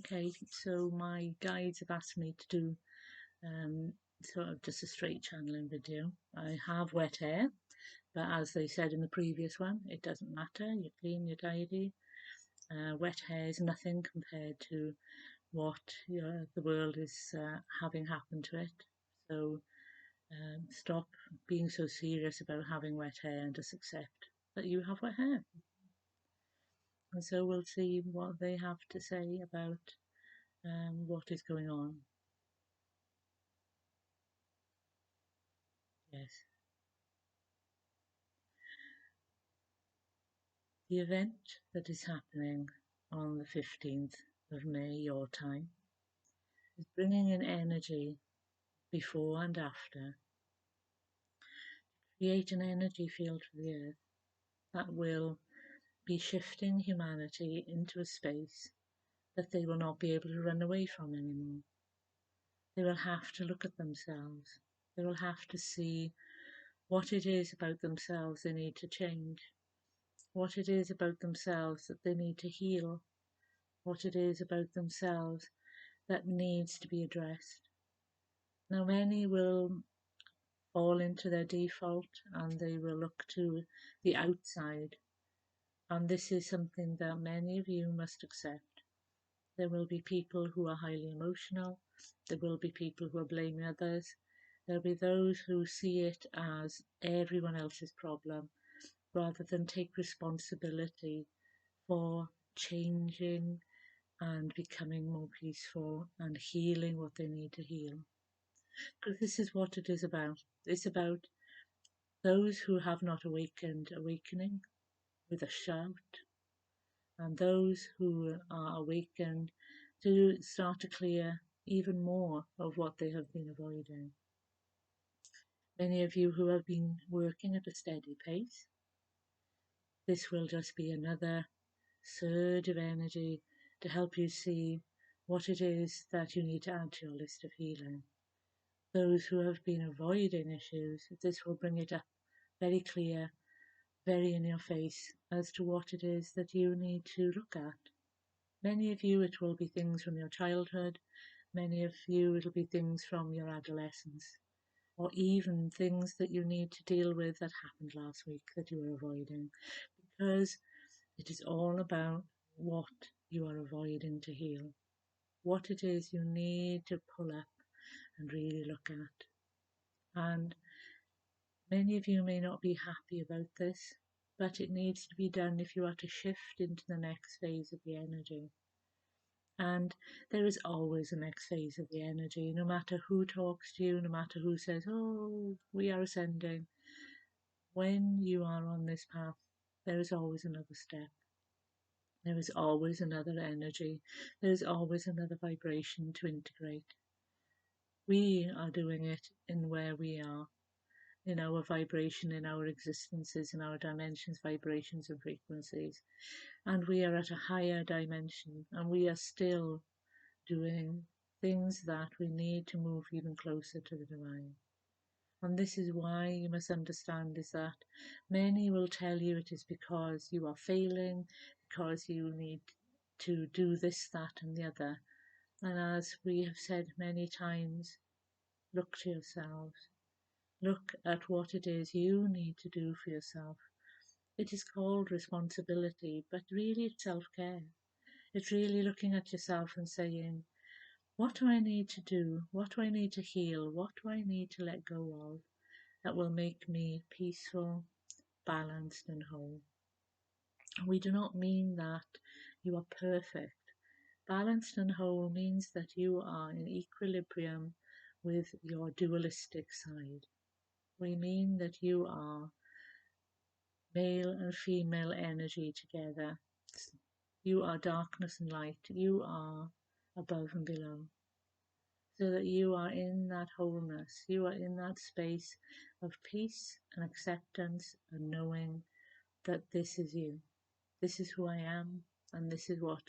Okay, so my guides have asked me to do sort of just a straight channeling video. I have wet hair, but as they said in the previous one, it doesn't matter. You're clean, you're tidy. Wet hair is nothing compared to what the world is having happen to it. So stop being so serious about having wet hair and just accept that you have wet hair. And so we'll see what they have to say about what is going on. Yes. The event that is happening on the 15th of May, your time, is bringing in energy before and after. Create an energy field for the earth that will be shifting humanity into a space that they will not be able to run away from anymore. They will have to look at themselves. They will have to see what it is about themselves they need to change, what it is about themselves that they need to heal, what it is about themselves that needs to be addressed. Now, many will fall into their default and they will look to the outside, and this is something that many of you must accept. There will be people who are highly emotional, there will be people who are blaming others, there will be those who see it as everyone else's problem rather than take responsibility for changing and becoming more peaceful and healing what they need to heal. Because this is what it is about. It's about those who have not awakened awakening with a shout, and those who are awakened to start to clear even more of what they have been avoiding. Many of you who have been working at a steady pace, this will just be another surge of energy to help you see what it is that you need to add to your list of healing. Those who have been avoiding issues, this will bring it up very clear, very in your face as to what it is that you need to look at. Many of you, it will be things from your childhood. Many of you, it'll be things from your adolescence, or even things that you need to deal with that happened last week that you were avoiding, because it is all about what you are avoiding to heal, what it is you need to pull up and really look at. And many of you may not be happy about this, but it needs to be done if you are to shift into the next phase of the energy. And there is always a next phase of the energy, no matter who talks to you, no matter who says, oh, we are ascending. When you are on this path, there is always another step. There is always another energy. There is always another vibration to integrate. We are doing it in where we are, in our vibration, in our existences, in our dimensions, vibrations and frequencies. And we are at a higher dimension, and we are still doing things that we need to move even closer to the divine. And this is why you must understand is that many will tell you it is because you are failing, because you need to do this, that and the other. And as we have said many times, look to yourselves. Look at what it is you need to do for yourself. It is called responsibility, but really it's self-care. It's really looking at yourself and saying, what do I need to do? What do I need to heal? What do I need to let go of that will make me peaceful, balanced and whole? We do not mean that you are perfect. Balanced and whole means that you are in equilibrium with your dualistic side. We mean that you are male and female energy together. You are darkness and light. You are above and below. So that you are in that wholeness. You are in that space of peace and acceptance and knowing that this is you. This is who I am, and this is what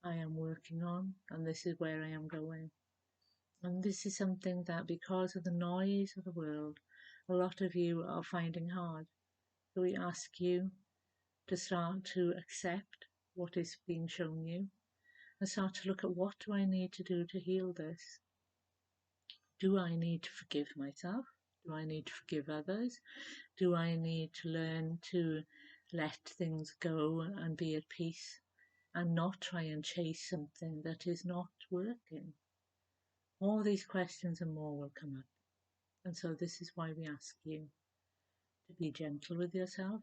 I am working on, and this is where I am going. And this is something that, because of the noise of the world, a lot of you are finding hard. So we ask you to start to accept what is being shown you, and start to look at, what do I need to do to heal this? Do I need to forgive myself? Do I need to forgive others? Do I need to learn to let things go and be at peace and not try and chase something that is not working? All these questions and more will come up. And so this is why we ask you to be gentle with yourself,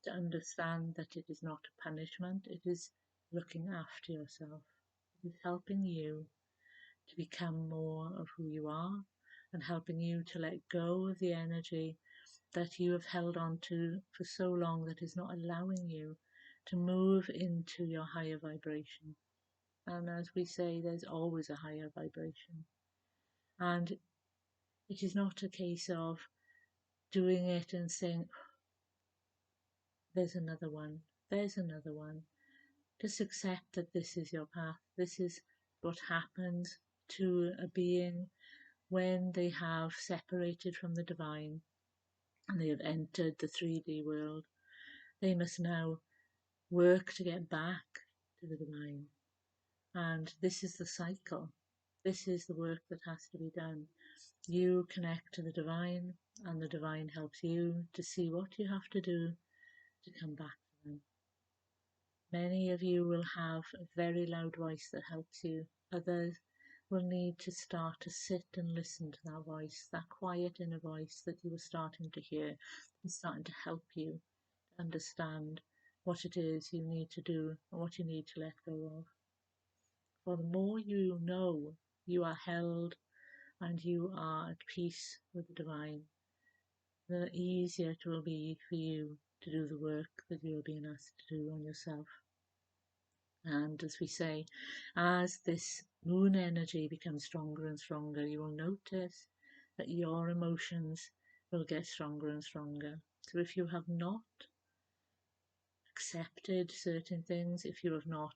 to understand that it is not a punishment, it is looking after yourself. It is helping you to become more of who you are and helping you to let go of the energy that you have held on to for so long that is not allowing you to move into your higher vibration. And as we say, there's always a higher vibration. And it is not a case of doing it and saying, there's another one, there's another one. Just accept that this is your path. This is what happens to a being when they have separated from the divine and they have entered the 3D world. They must now work to get back to the divine. And this is the cycle. This is the work that has to be done. You connect to the divine, and the divine helps you to see what you have to do to come back to them. Many of you will have a very loud voice that helps you. Others will need to start to sit and listen to that voice, that quiet inner voice that you were starting to hear, is starting to help you to understand what it is you need to do and what you need to let go of. For the more you know you are held and you are at peace with the divine, the easier it will be for you to do the work that you're being asked to do on yourself. And as we say, as this moon energy becomes stronger and stronger, you will notice that your emotions will get stronger and stronger. So if you have not accepted certain things, if you have not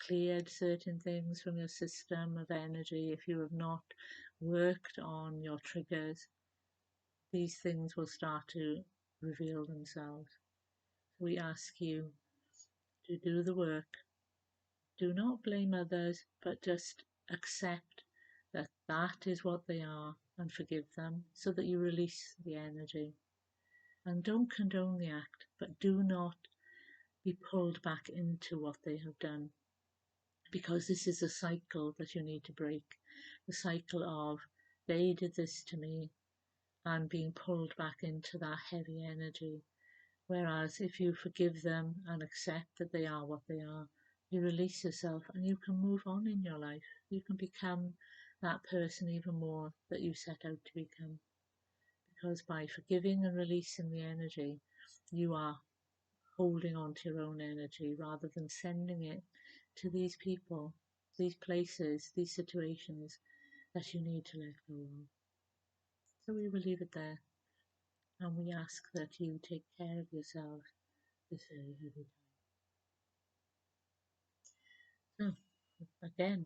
cleared certain things from your system of energy, if you have not worked on your triggers, these things will start to reveal themselves. We ask you to do the work. Do not blame others, but just accept that that is what they are and forgive them so that you release the energy. And don't condone the act, but do not be pulled back into what they have done, because this is a cycle that you need to break. The cycle of, they did this to me, and being pulled back into that heavy energy. Whereas if you forgive them and accept that they are what they are, you release yourself and you can move on in your life. You can become that person even more that you set out to become. Because by forgiving and releasing the energy, you are holding on to your own energy rather than sending it to these people, these places, these situations that you need to let go of. So we will leave it there, and we ask that you take care of yourself this very heavy time. So again,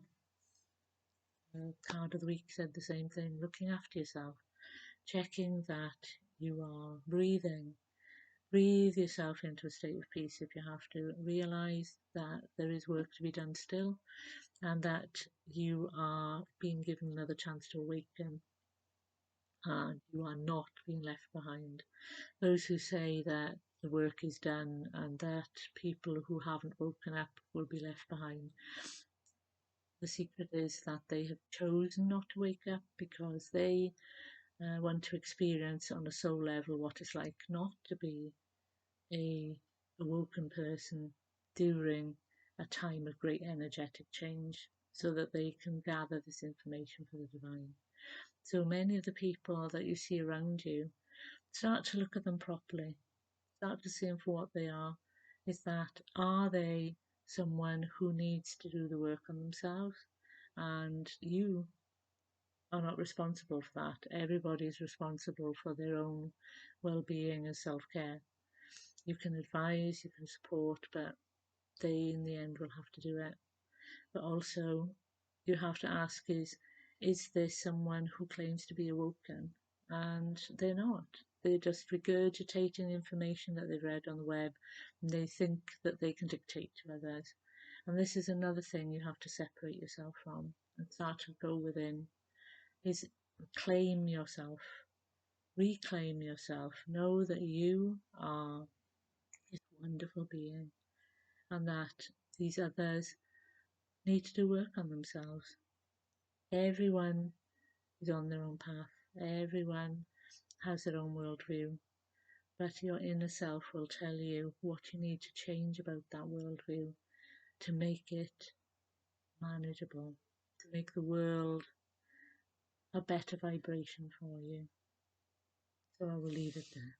card of the week said the same thing, looking after yourself, checking that you are breathing. Breathe yourself into a state of peace if you have to. Realize that there is work to be done still, and that you are being given another chance to awaken, and you are not being left behind. Those who say that the work is done and that people who haven't woken up will be left behind, the secret is that they have chosen not to wake up because they want to experience on a soul level what it's like not to be a awoken person during a time of great energetic change, so that they can gather this information for the divine. So many of the people that you see around you, start to look at them properly, start to see them for what they are. Are they someone who needs to do the work on themselves? And you are not responsible for that. Everybody is responsible for their own well-being and self-care. You can advise, you can support, but they in the end will have to do it. But also you have to ask, is this someone who claims to be awoken? And they're not. They're just regurgitating information that they've read on the web, and they think that they can dictate to others. And this is another thing you have to separate yourself from and start to go within, is claim yourself, reclaim yourself. Know that you are this wonderful being and that these others need to do work on themselves. Everyone is on their own path. Everyone has their own worldview. But your inner self will tell you what you need to change about that worldview to make it manageable, to make the world a better vibration for you. So I will leave it there.